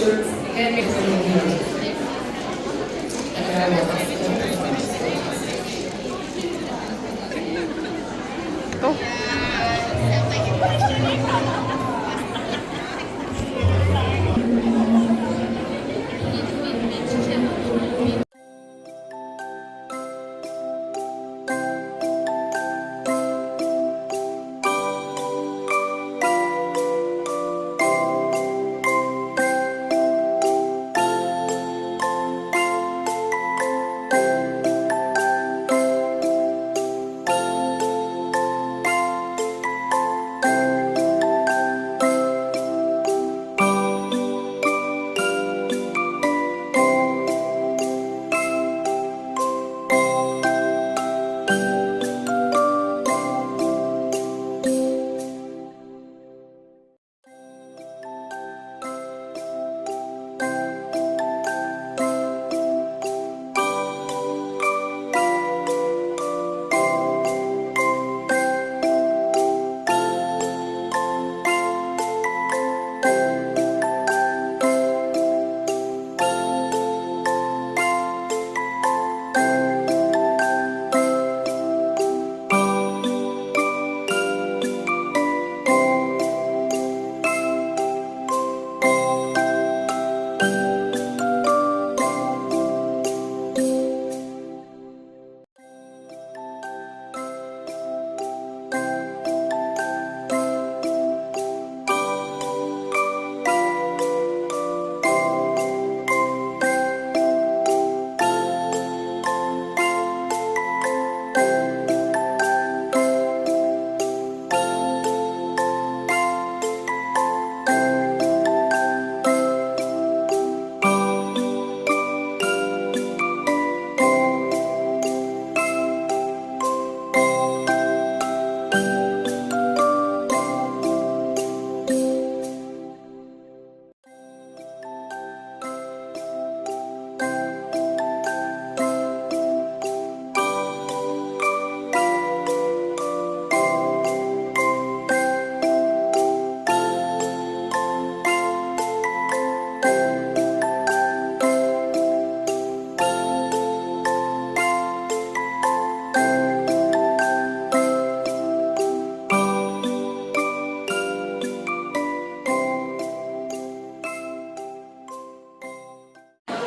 shirts, handmade Ito.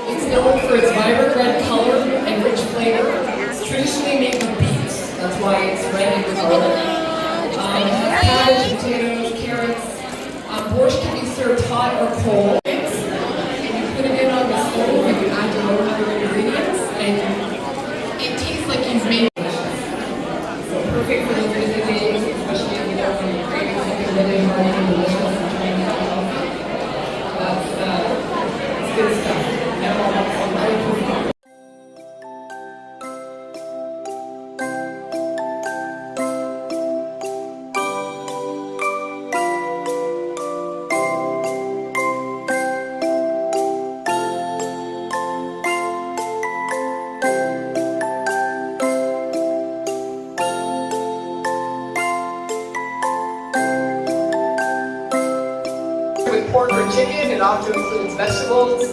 It's known for its vibrant red color and rich flavor. It's traditionally made with beets. That's why it's red in color. It has cabbage, potatoes, carrots. Borscht can be served hot or cold. And you put it in on the stove and you add your own other ingredients. And it tastes like you've made it. So perfect for those busy days, especially if you know when you're craving something really hearty and delicious and trying to have healthy. It's good stuff. With pork or chicken, it often includes vegetables.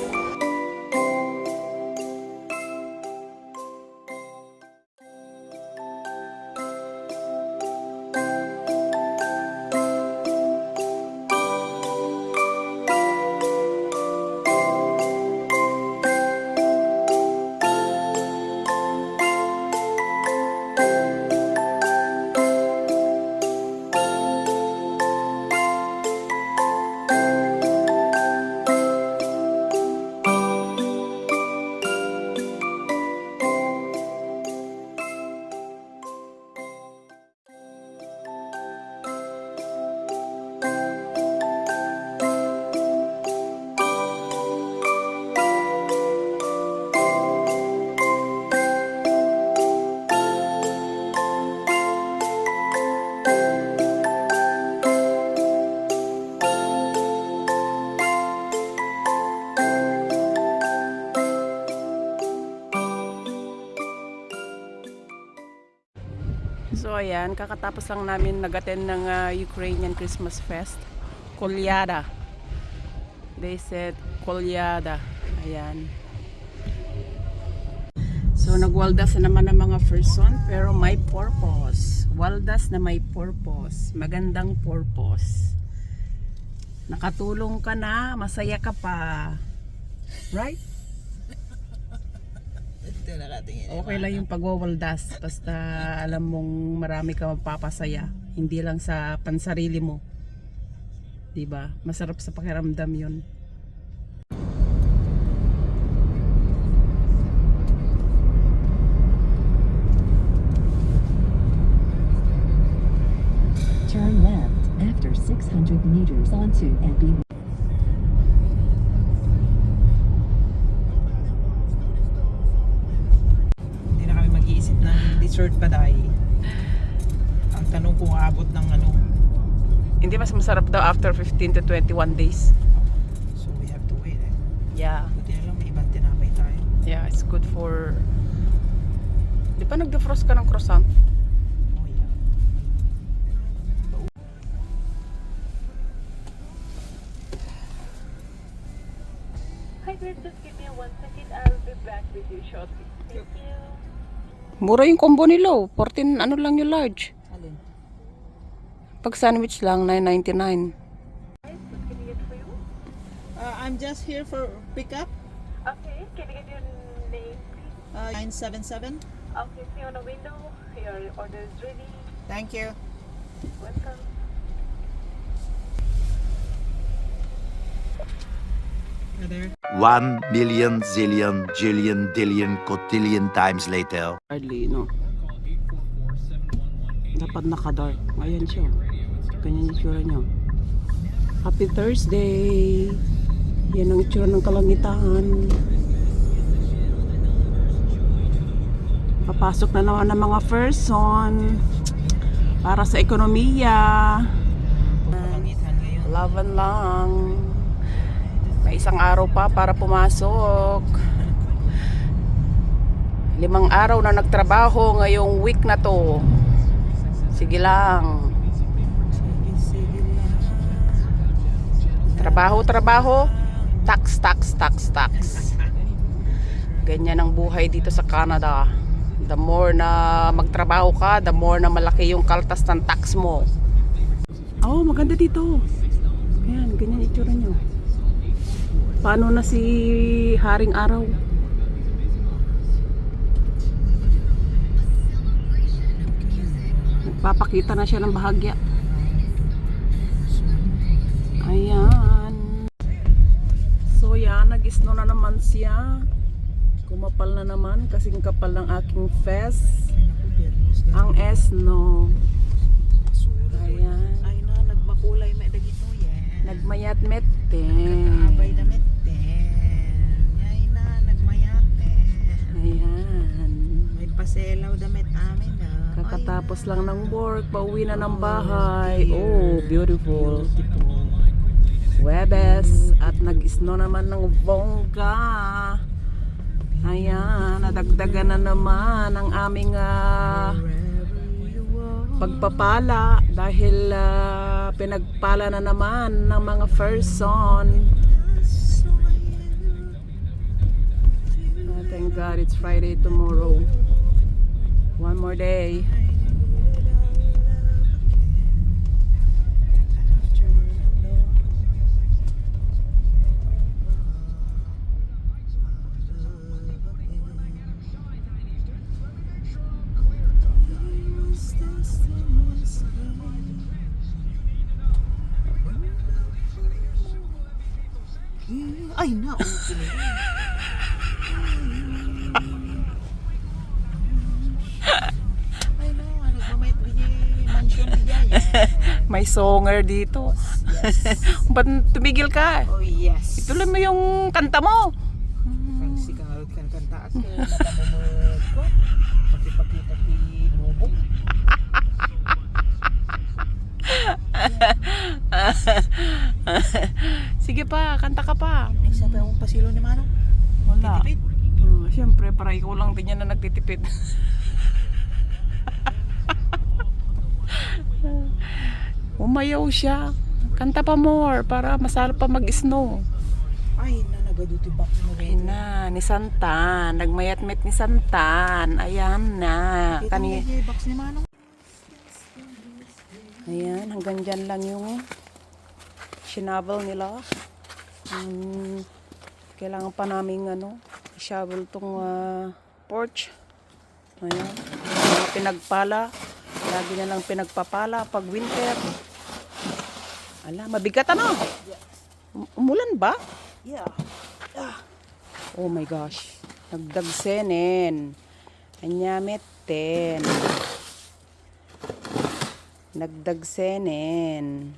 So ayan, kakatapos lang namin nag-attend ng Ukrainian Christmas Fest, Kolyada. They said Colyada. Ayan. So, nagwaldas na naman ang mga person, pero may purpose. Waldas na may purpose. Magandang purpose. Nakatulong ka na, masaya ka pa. Right? Okay lang yung pagwawaldas. Basta alam mong marami ka mapapasaya. Hindi lang sa pansarili mo. Diba? Masarap sa pakiramdam yun. Turn left after 600 meters onto NB. Hindi na kami mag-iisip ng dessert pa dahil. Ang tanong kung aabot ng ano. Hindi mas masarap daw after 15 to 21 days. So we have to wait eh. Yeah. Buti na lang may ibang tinapay tayo. Yeah, it's good for... Di ba nag-defrost ka ng croissant? Oh yeah. Hi, Chris. Just give me 1 second. I'll be back with you shortly. Thank you. Mura yung combo nila. 14 ano lang yung large. Alin? Pag sandwich lang, $9.99. Guys, what can I get for you? I'm just here for pickup. Okay, can I get your name, please? 977. Okay, see you on the window. Your order is ready. Thank you. Welcome. There. 1 million zillion jillion dillion cotillion times later. Hardly, no? Dapat naka-dark. Ayan siya. Ganyan yung itsura niya. Happy Thursday! Yan ang itsura ng kalangitan. Papasok na naman ng mga person para sa ekonomiya. Papangitan ngayon. Laban lang. May isang araw pa para pumasok. 5 araw na nagtrabaho ngayong week na to. Sige lang. Sige lang. Trabaho, trabaho. Tax. Ganyan ang buhay dito sa Canada. The more na magtrabaho ka, the more na malaki yung kaltas ng tax mo. Oh, maganda dito. Ayan, ganyan itsura nyo. Paano na si Haring Araw? Nagpapakita na siya ng bahagya. Ayan. So yan, nag-snow na naman siya. Kumapal na naman kasing kapal ng aking fest. Ang snow. Ayan. Ay na, nagmakulay may dagito yan. Nagmayat mette. Kakaabay na meten. Ay na, nagmayaten. Ayan. May paselaw damit amin na. Kakatapos lang ng work, pauwi na ng bahay. Oh, beautiful. Webes. At nag-snow naman ng bongga. Ayan, nadagdagan na naman ang aming pagpapala dahil pinagpala na naman ng mga person. Thank God it's Friday tomorrow. One more day. Ay na, ay na, nagmamayat bigay mansion bigay. May songer dito. Ba't tumigil ka? Oh yes. Ituloy mo yung kanta mo. Kang sikarot kan kanta ako, nakamumot ko. Pati-pakita ti lubo. Sige pa, kanta ka pa. Ay sabi akong pasilo ni Manong. Wala. Titipid. Siyempre, para ikaw lang din yan na nagtitipid. Umayaw siya. Kanta pa more para masarap pa mag-snow. Ay, na nagaduti back mo Ayun na, ni Santan. Nagmayat-met ni Santan. Ayan na. Kani box ni Manong. Ayan, hanggang dyan lang yung shovel nila. Kailangan pa namin shovel tong porch. Ayan, mga pinagpala. Lagi na lang pinagpapala pag winter. Ala, mabigat Umulan ba? Yeah. Oh my gosh. Nagdagsenen. Anyameten. Nagdagsenen.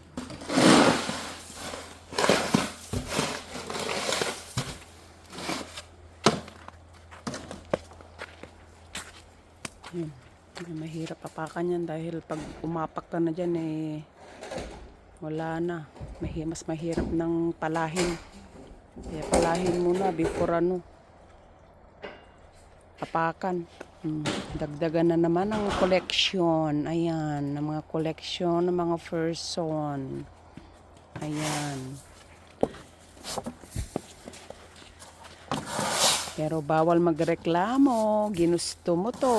Mahirap apakan yan dahil pag umapak ka na dyan wala na. Mas mahirap ng palahin. Kaya palahin muna before apakan. Dagdagan na naman ang collection. Ayan, ng mga collection ng mga person. Ayan. Pero bawal magreklamo. Ginusto mo to.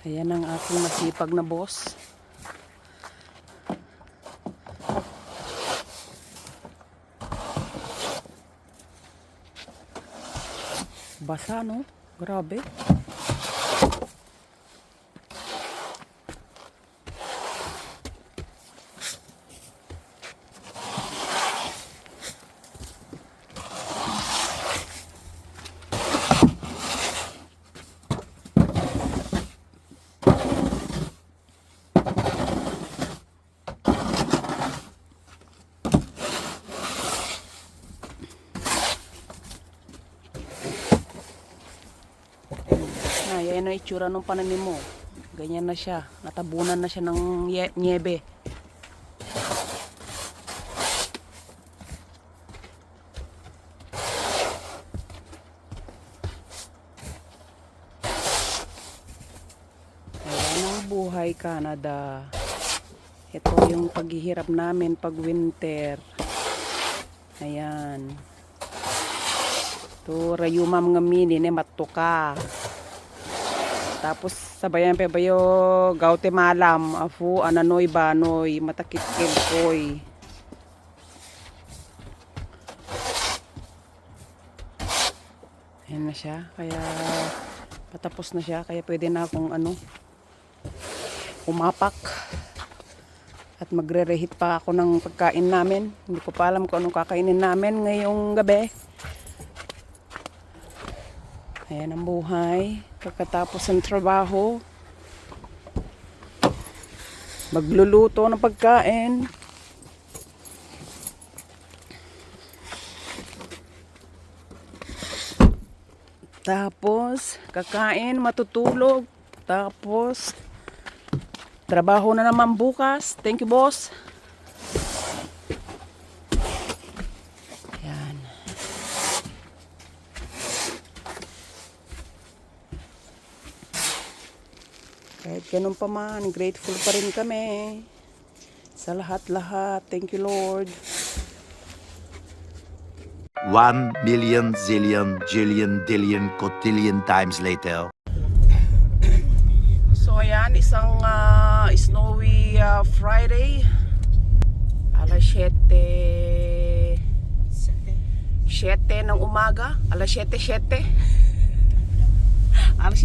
Ayan ang aking masipag na boss. Basa, no? Grabe. Yan ang itsura ng pananim mo. Ganyan na siya. Natabunan na siya ng niebe. Ayan ang buhay, Canada. Ito yung paghihirap namin pag winter. Ayan. Ito, rayumam nga mini, matuka. Tapos sabayan pa bayo gaute malam afu ananoy banoy matakit kelkoy. Ayan na siya, kaya patapos na siya, kaya pwede na akong umapak at magre-reheat pa ako ng pagkain namin. Hindi ko pa alam kung anong kakainin namin ngayong gabi. Ayan ang buhay. Pagkatapos ng trabaho, magluluto ng pagkain. Tapos, kakain, matutulog. Tapos, trabaho na naman bukas. Thank you, boss. Ayan. Kahit ganun pa man, grateful pa rin kami sa lahat-lahat. Thank you, Lord. 1 million zillion jillion dillion cotillion times later. So, ayan, isang snowy Friday. Alas 7 ng umaga. Alas 7. Alas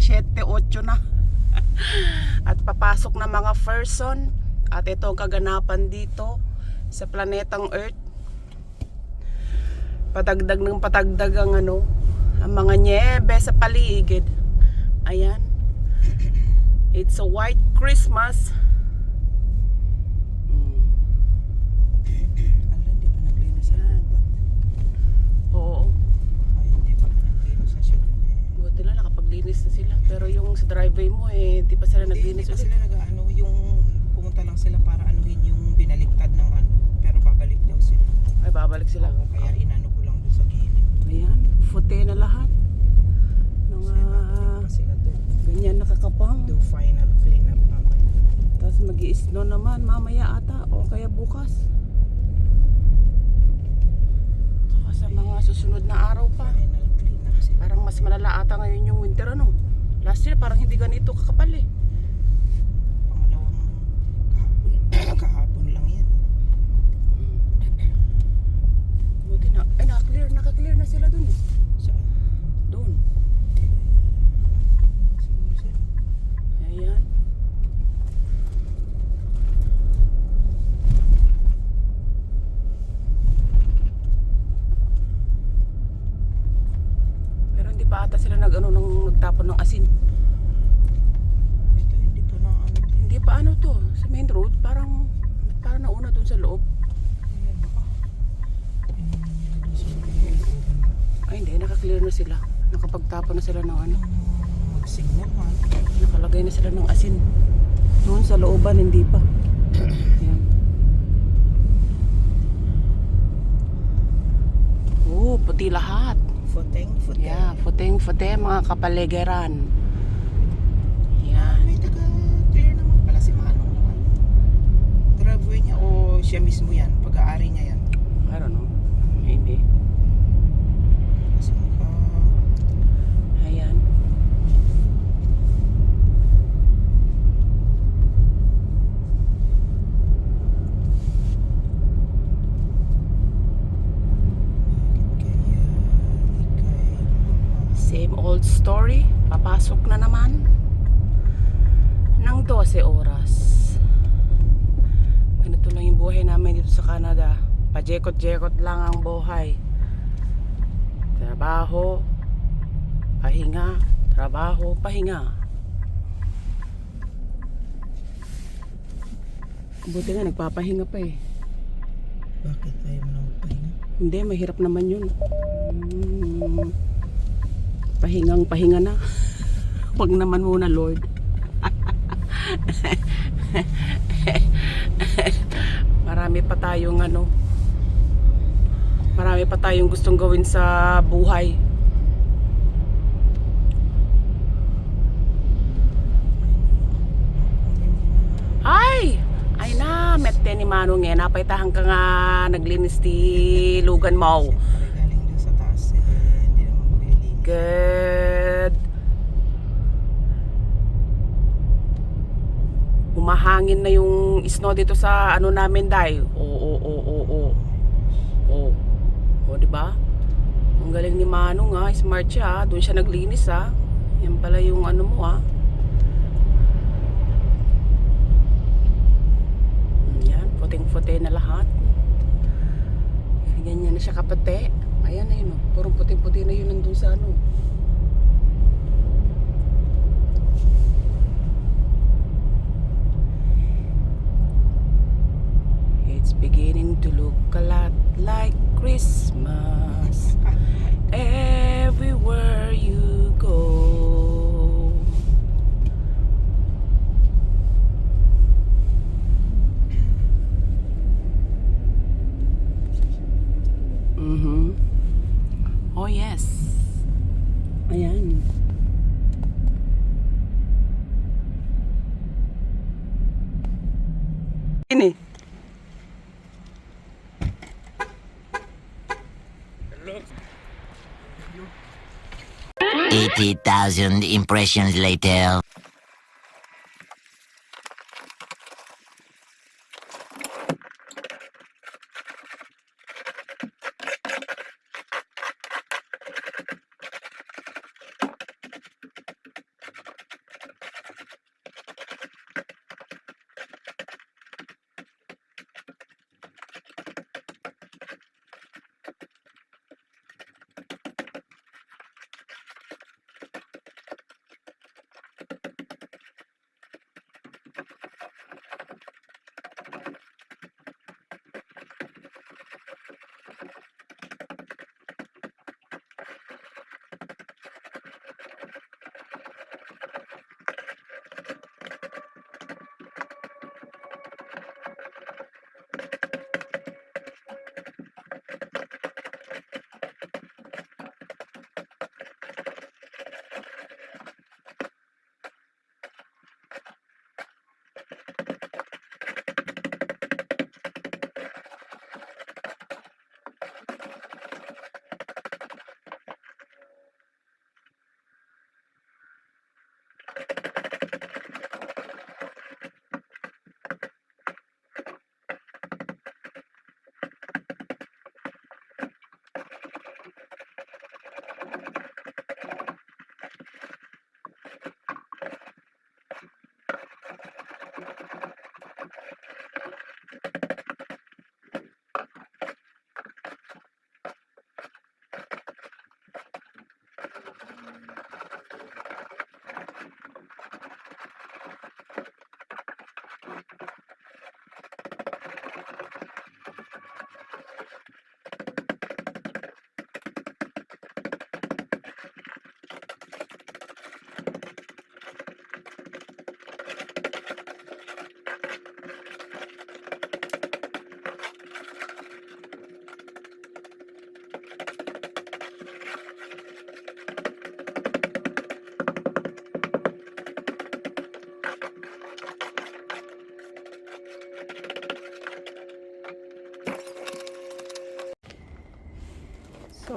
7, 8 na. At papasok na mga person. At ito ang kaganapan dito sa planetang Earth. Patagdag ng patagdag ang ang mga nyebe sa paligid. Ayan. It's a white Christmas. Ala, hindi pa naglinis sa uban. Oo. Ay, hindi pa naglinis sa shed. Buti lang nakapaglinis na sila. Pero yung sa driveway mo di pa sila Hindi naglinis pa ulit. sila yung pumunta lang sila para anuhin yung binaliktad ng pero babalik daw sila. Ay, babalik sila. Oo, kaya inano ko lang doon sa gilid. Ayan, fute na lahat. Mga Pa sila doon. ganyan Pang. Do final cleanup naman. Tapos mag-i-snow naman mamaya ata o kaya bukas. Saka sa mga susunod na araw pa. Final cleanup sila. Parang mas malala ata ngayon yung winter ano. Last year parang hindi ganito kakapal eh. Pangalawang kahapon lang yan. Buti na, ay naka-clear na sila dun. Saan? Doon. Siguro sila. Ayan. Pero hindi pa ata sila nagtapon ng asin. Ito hindi pa na ano. Hindi pa ano to, sa main road, parang nauna dun sa loob. Ayan. Pinunod sa looban. Ay hindi, naka-clear na sila. Nakapagtapon na sila ng ano. Mag-signal man. Nakalagay na sila ng asin. Doon sa looban, hindi pa. Ayan. Oh, puti lahat. Futeng. Yeah, futeng mga kapaligiran. Yan. May taga-clear naman pala si Manong naman. Driveway niya o siya mismo yan? Pag-aari niya yan? I don't know. Hindi. Kasi Ayan. Same old story. Papasok na naman ng 12 oras. Ganito lang yung buhay namin dito sa Canada. Pajekot-jekot lang ang buhay. Trabaho, pahinga, trabaho, pahinga. Buti nga nagpapahinga pa eh. bakit ayaw mo na magpahinga? Hindi, mahirap naman yun. Pahingang pahinga na. Wag naman muna, Lord. Marami pa tayong marami pa tayong gustong gawin sa buhay. Ay na, mette ni Manong eh. Napaitahan ka nga naglinis ti lugan mo. Siyempre galing dun sa taas hindi naman maglilinis. Good. Humahangin na yung snow dito sa namin, Day. Oo. O, di ba? Ang galing ni Manong smart siya. Doon siya naglinis Yan pala yung mo Yan, puting-puti na lahat. Ganyan na siya kapate. Ayan na yun Purong puting-puti na yun nandun sa It's beginning to look a lot like Christmas everywhere you go. Oh yes. Ayan. Ini. 80,000 impressions later.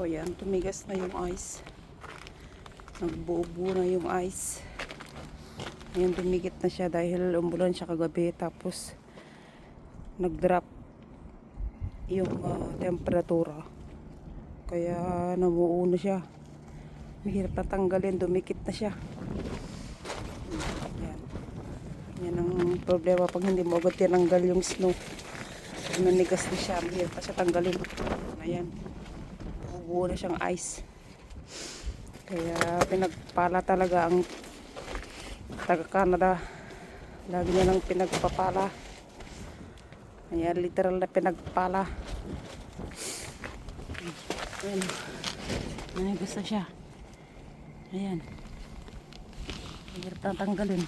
ayan, tumigas na yung ice. Nagbuo-buo na yung ice. Ayan, dumikit na siya dahil umulan siya kagabi. Tapos, nag-drop yung temperatura. Kaya, namuo na siya. Mahirap na tanggalin, dumikit na siya. Ayan. Yan ang problema pag hindi mo agad tinanggal yung snow. Nanigas na siya, mahirap pa siya tanggalin. Ayan, buo na siyang ice. Kaya pinagpala talaga ang taga Canada. Lagi niya lang pinagpapala. Ayan, literal na pinagpala. Ayan, nanigas na siya. Ayan, mahirap na tanggalin.